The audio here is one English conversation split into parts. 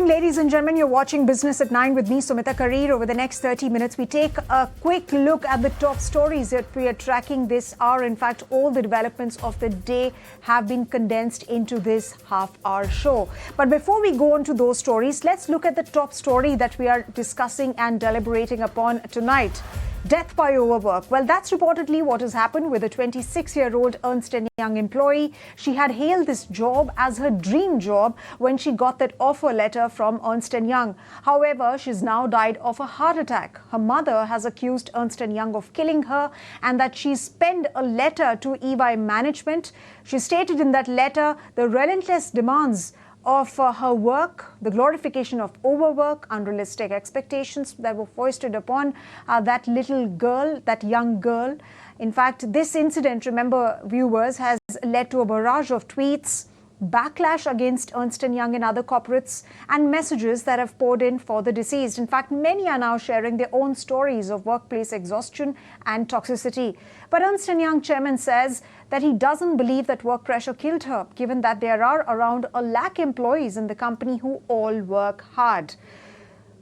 Ladies and gentlemen, you're watching Business at 9 with me, Sumita. Kareer. Over the next 30 minutes, we take a quick look at the top stories that we are tracking this hour. In fact, all the developments of the day have been condensed into this half-hour show. But before we go on to those stories, let's look at the top story that we are discussing and deliberating upon tonight. Death by overwork. Well, that's reportedly what has happened with a 26-year-old Ernst & Young employee. She had hailed this job as her dream job when she got that offer letter from Ernst & Young. However, she's now died of a heart attack. Her mother has accused Ernst & Young of killing her and that she's penned a letter to EY management. She stated in that letter the relentless demands of her work, the glorification of overwork, unrealistic expectations that were foisted upon that little girl, that young girl. In fact, this incident, remember viewers, has led to a barrage of tweets, backlash against Ernst & Young and other corporates, and messages that have poured in for the deceased. In fact, many are now sharing their own stories of workplace exhaustion and toxicity. But Ernst & Young chairman says that he doesn't believe that work pressure killed her, given that there are around 1 lakh employees in the company who all work hard.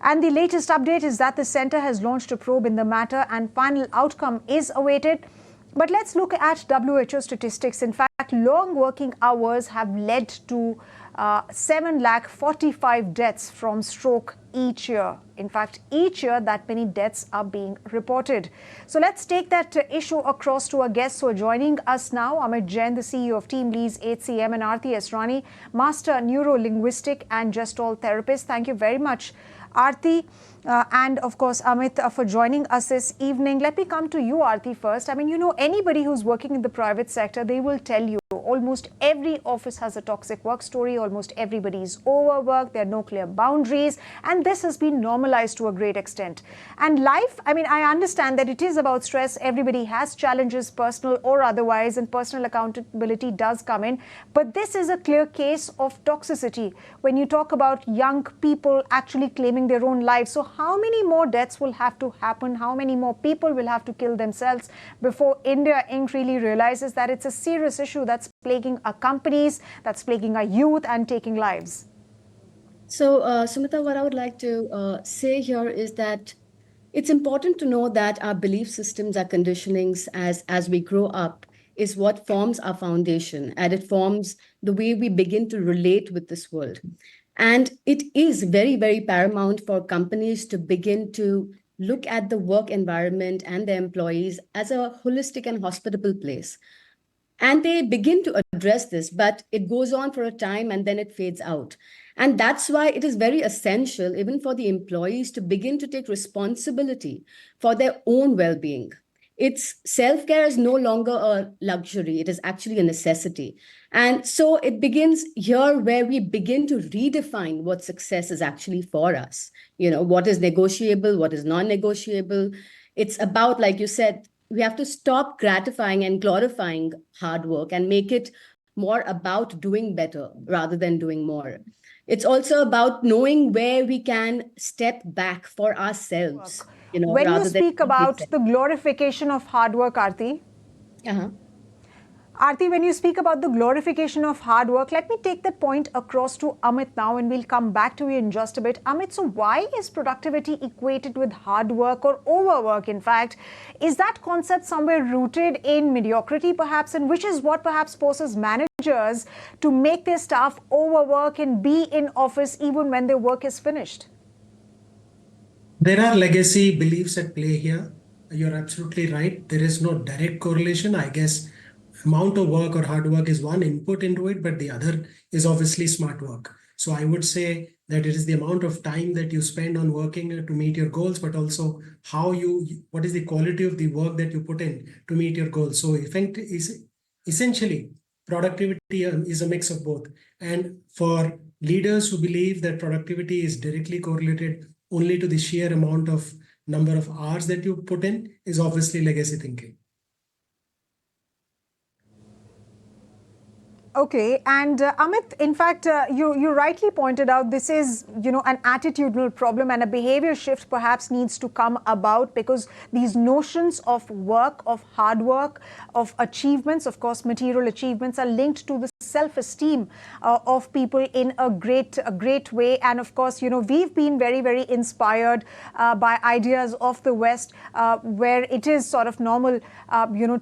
And the latest update is that the centre has launched a probe in the matter and final outcome is awaited. But let's look at WHO statistics. In fact, long working hours have led to 7,45,000 deaths from stroke each year. In fact, each year that many deaths are being reported. So let's take that issue across to our guests who are joining us now. Amit Jain, the CEO of TeamLease, HCM, and Aarti Asrani, Master Neurolinguistic and Gestalt Therapist. Thank you very much, Aarti, and of course Amit, for joining us this evening. Let me come to you, Aarti, first. I mean, you know, anybody who's working in the private sector, they will tell you almost every office has a toxic work story. Almost everybody is overworked. There are no clear boundaries. And this has been normalized to a great extent. And life, I mean, I understand that it is about stress. Everybody has challenges, personal or otherwise, and personal accountability does come in. But this is a clear case of toxicity when you talk about young people actually claiming their own lives. So how many more deaths will have to happen? How many more people will have to kill themselves before India Inc. really realizes that it's a serious issue that's plaguing our companies, that's plaguing our youth and taking lives? So, Sumita, what I would like to say here is that it's important to know that our belief systems, our conditionings as we grow up is what forms our foundation, and it forms the way we begin to relate with this world. And it is very, very paramount for companies to begin to look at the work environment and their employees as a holistic and hospitable place. And they begin to address this, but it goes on for a time and then it fades out. And that's why it is very essential, even for the employees, to begin to take responsibility for their own well-being. It's self-care is no longer a luxury. It is actually a necessity. And so it begins here where we begin to redefine what success is actually for us. You know, what is negotiable, what is non-negotiable. It's about, like you said, we have to stop gratifying and glorifying hard work and make it more about doing better rather than doing more. It's also about knowing where we can step back for ourselves. You know, when you speak about the glorification of hard work, Aarti, Aarti, when you speak about the glorification of hard work, let me take that point across to Amit now and we'll come back to you in just a bit. Amit, so why is productivity equated with hard work or overwork, in fact? Is that concept somewhere rooted in mediocrity, perhaps, and which is what perhaps forces managers to make their staff overwork and be in office even when their work is finished? There are legacy beliefs at play here. You're absolutely right. There is no direct correlation. I guess amount of work or hard work is one input into it, but the other is obviously smart work. So I would say that it is the amount of time that you spend on working to meet your goals, but also what is the quality of the work that you put in to meet your goals. So essentially, productivity is a mix of both. And for leaders who believe that productivity is directly correlated only to the sheer amount of number of hours that you put in is obviously legacy thinking. Okay, and Amit, in fact, you rightly pointed out this is, you know, an attitudinal problem, and a behavior shift perhaps needs to come about because these notions of work, of hard work, of achievements, of course, material achievements are linked to the self-esteem of people in a great way. And of course, we've been very, very inspired by ideas of the West, where it is sort of normal,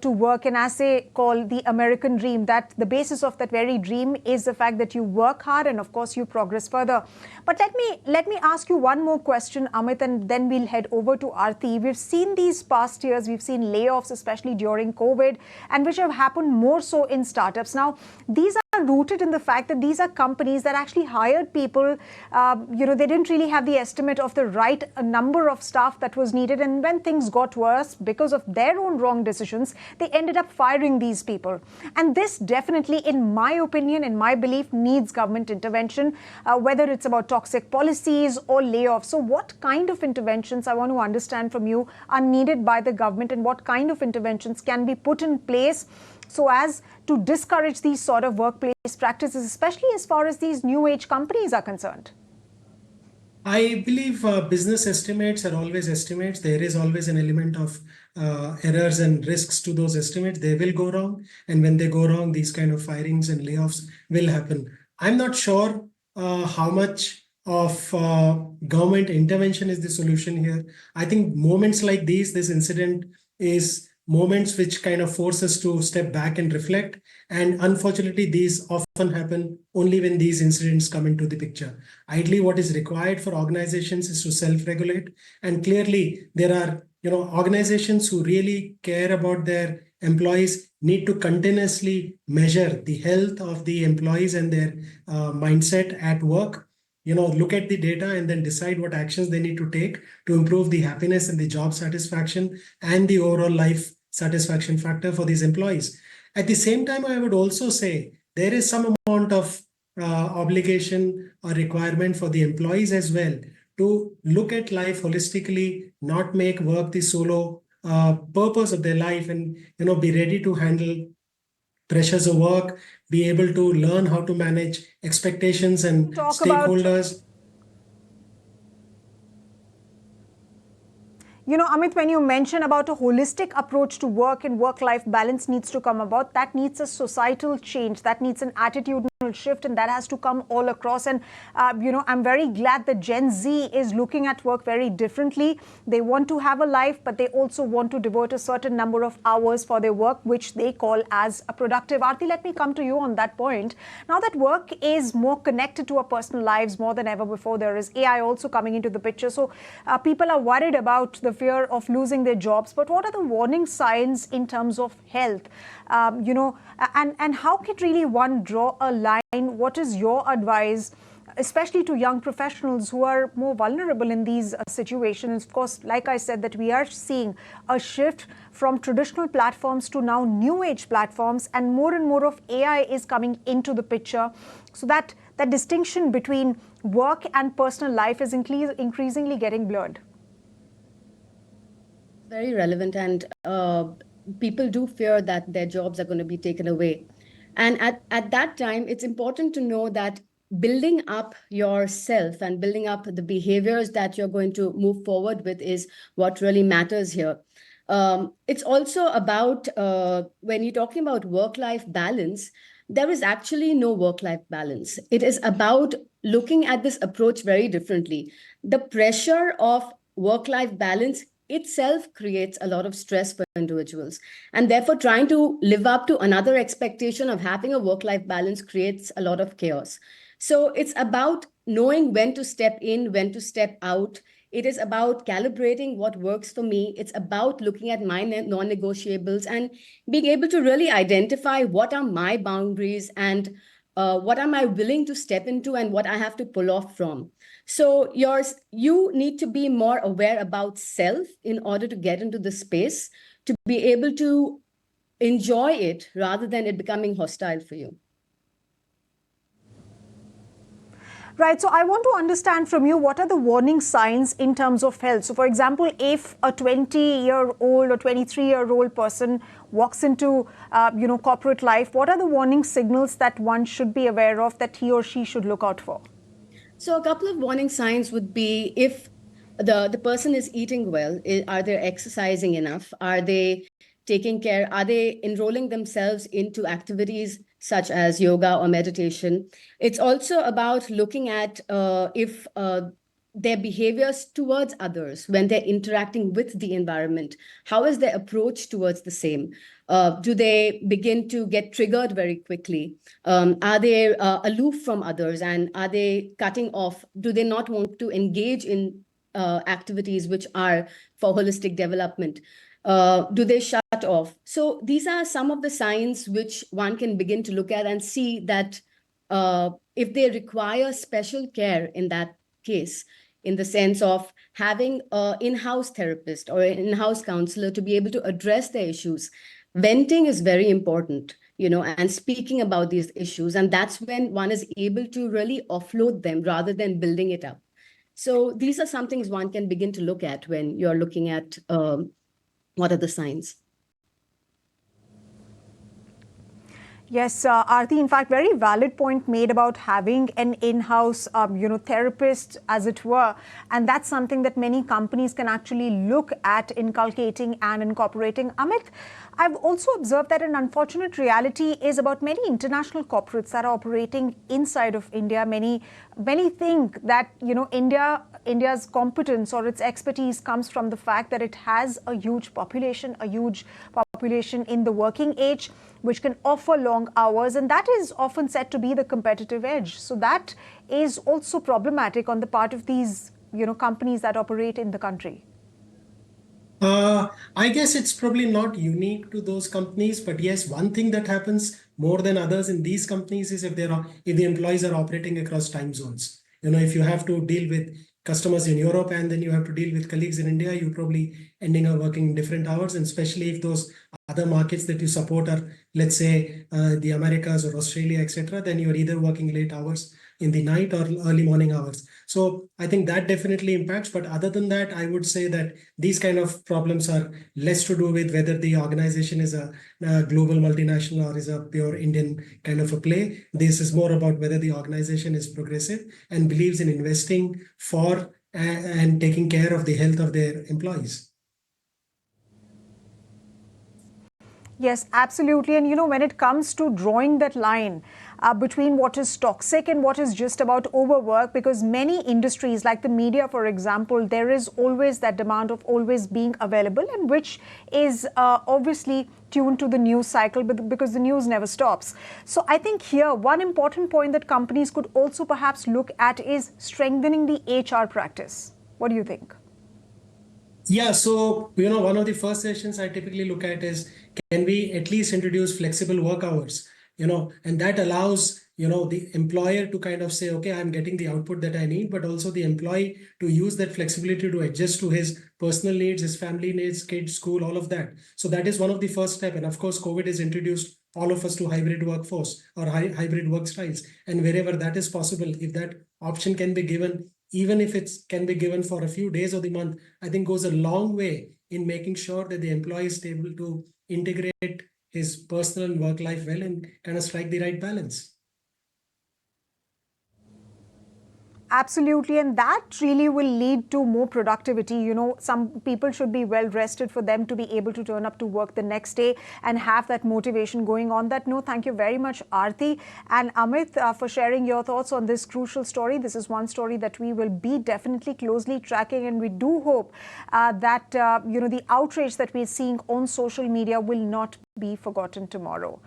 to work. And as they call the American dream, that the basis of that very dream is the fact that you work hard and of course you progress further. But let me ask you one more question, Amit, and then we'll head over to Aarti. We've seen these past years, we've seen layoffs, especially during COVID, and which have happened more so in startups. Now, these are rooted in the fact that these are companies that actually hired people. They didn't really have the estimate of the right number of staff that was needed. And when things got worse, because of their own wrong decisions, they ended up firing these people. And this definitely, in my opinion, in my belief, needs government intervention, whether it's about toxic policies or layoffs. So what kind of interventions, I want to understand from you, are needed by the government, and what kind of interventions can be put in place so as to discourage these sort of workplace practices, especially as far as these new age companies are concerned? I believe business estimates are always estimates. There is always an element of errors and risks to those estimates. They will go wrong. And when they go wrong, these kind of firings and layoffs will happen. I'm not sure how much of government intervention is the solution here. I think moments like these, this incident is moments which kind of force us to step back and reflect. And unfortunately, these often happen only when these incidents come into the picture. Ideally, what is required for organizations is to self-regulate. And clearly, there are organizations who really care about their employees need to continuously measure the health of the employees and their mindset at work. Look at the data and then decide what actions they need to take to improve the happiness and the job satisfaction and the overall life satisfaction factor for these employees. At the same time, I would also say there is some amount of obligation or requirement for the employees as well to look at life holistically, not make work the solo purpose of their life, and be ready to handle pressures of work, be able to learn how to manage expectations and stakeholders. Amit, when you mention about a holistic approach to work and work-life balance needs to come about, that needs a societal change, that needs an attitudinal shift, and that has to come all across. And, I'm very glad that Gen Z is looking at work very differently. They want to have a life, but they also want to devote a certain number of hours for their work, which they call as a productive. Aarti, let me come to you on that point. Now that work is more connected to our personal lives more than ever before, there is AI also coming into the picture. So people are worried about the fear of losing their jobs. But what are the warning signs in terms of health? And how can really one draw a line? What is your advice, especially to young professionals who are more vulnerable in these situations? Of course, like I said, that we are seeing a shift from traditional platforms to now new age platforms, and more of AI is coming into the picture. So that distinction between work and personal life is increasingly getting blurred. Very relevant, and people do fear that their jobs are going to be taken away. And at that time, it's important to know that building up yourself and building up the behaviors that you're going to move forward with is what really matters here. It's also about when you're talking about work-life balance, there is actually no work-life balance. It is about looking at this approach very differently. The pressure of work-life balance itself creates a lot of stress for individuals. And therefore, trying to live up to another expectation of having a work-life balance creates a lot of chaos. So it's about knowing when to step in, when to step out. It is about calibrating what works for me. It's about looking at my non-negotiables and being able to really identify what are my boundaries and what am I willing to step into and what I have to pull off from. So you need to be more aware about self in order to get into the space, to be able to enjoy it rather than it becoming hostile for you. Right. So I want to understand from you, what are the warning signs in terms of health? So, for example, if a 20-year-old or 23-year-old person walks into, corporate life, what are the warning signals that one should be aware of that he or she should look out for? So a couple of warning signs would be if the person is eating well, are they exercising enough? Are they taking care? Are they enrolling themselves into activities such as yoga or meditation. It's also about looking at if their behaviors towards others when they're interacting with the environment. How is their approach towards the same? Do they begin to get triggered very quickly? Are they aloof from others, and are they cutting off? Do they not want to engage in activities which are for holistic development? Do they shut off? So these are some of the signs which one can begin to look at and see that if they require special care in that case, in the sense of having an in-house therapist or an in-house counselor to be able to address their issues. Venting is very important, and speaking about these issues. And that's when one is able to really offload them rather than building it up. So these are some things one can begin to look at when you're looking at what are the signs. Yes, Aarti, in fact, very valid point made about having an in-house, therapist, as it were. And that's something that many companies can actually look at inculcating and incorporating. Amit, I've also observed that an unfortunate reality is about many international corporates that are operating inside of India. Many think that, India's competence or its expertise comes from the fact that it has a huge population in the working age, which can offer long hours, and that is often said to be the competitive edge. So that is also problematic on the part of these, companies that operate in the country. I guess it's probably not unique to those companies, but yes, one thing that happens more than others in these companies is if the employees are operating across time zones. If you have to deal with customers in Europe and then you have to deal with colleagues in India, you're probably ending up working different hours, and especially if those other markets that you support are, let's say, the Americas or Australia, etc., then you're either working late hours in the night or early morning hours. So I think that definitely impacts. But other than that, I would say that these kind of problems are less to do with whether the organization is a global multinational or is a pure Indian kind of a play. This is more about whether the organization is progressive and believes in investing for and taking care of the health of their employees. Yes, absolutely. And when it comes to drawing that line between what is toxic and what is just about overwork, because many industries like the media, for example, there is always that demand of always being available, and which is obviously tuned to the news cycle because the news never stops. So I think here one important point that companies could also perhaps look at is strengthening the HR practice. What do you think? Yeah, so one of the first sessions I typically look at is, can we at least introduce flexible work hours? And that allows the employer to kind of say, okay, I'm getting the output that I need, but also the employee to use that flexibility to adjust to his personal needs, his family needs, kids, school, all of that. So that is one of the first steps. And of course, COVID has introduced all of us to hybrid workforce or hybrid work styles. And wherever that is possible, if that option can be given, even if it can be given for a few days of the month, I think goes a long way in making sure that the employee is able to integrate his personal and work life well and kind of strike the right balance. Absolutely, and that really will lead to more productivity. Some people should be well rested for them to be able to turn up to work the next day and have that motivation going on. That note, thank you very much, Aarti and Amit, for sharing your thoughts on this crucial story. This is one story that we will be definitely closely tracking, and we do hope that the outrage that we're seeing on social media will not be forgotten tomorrow.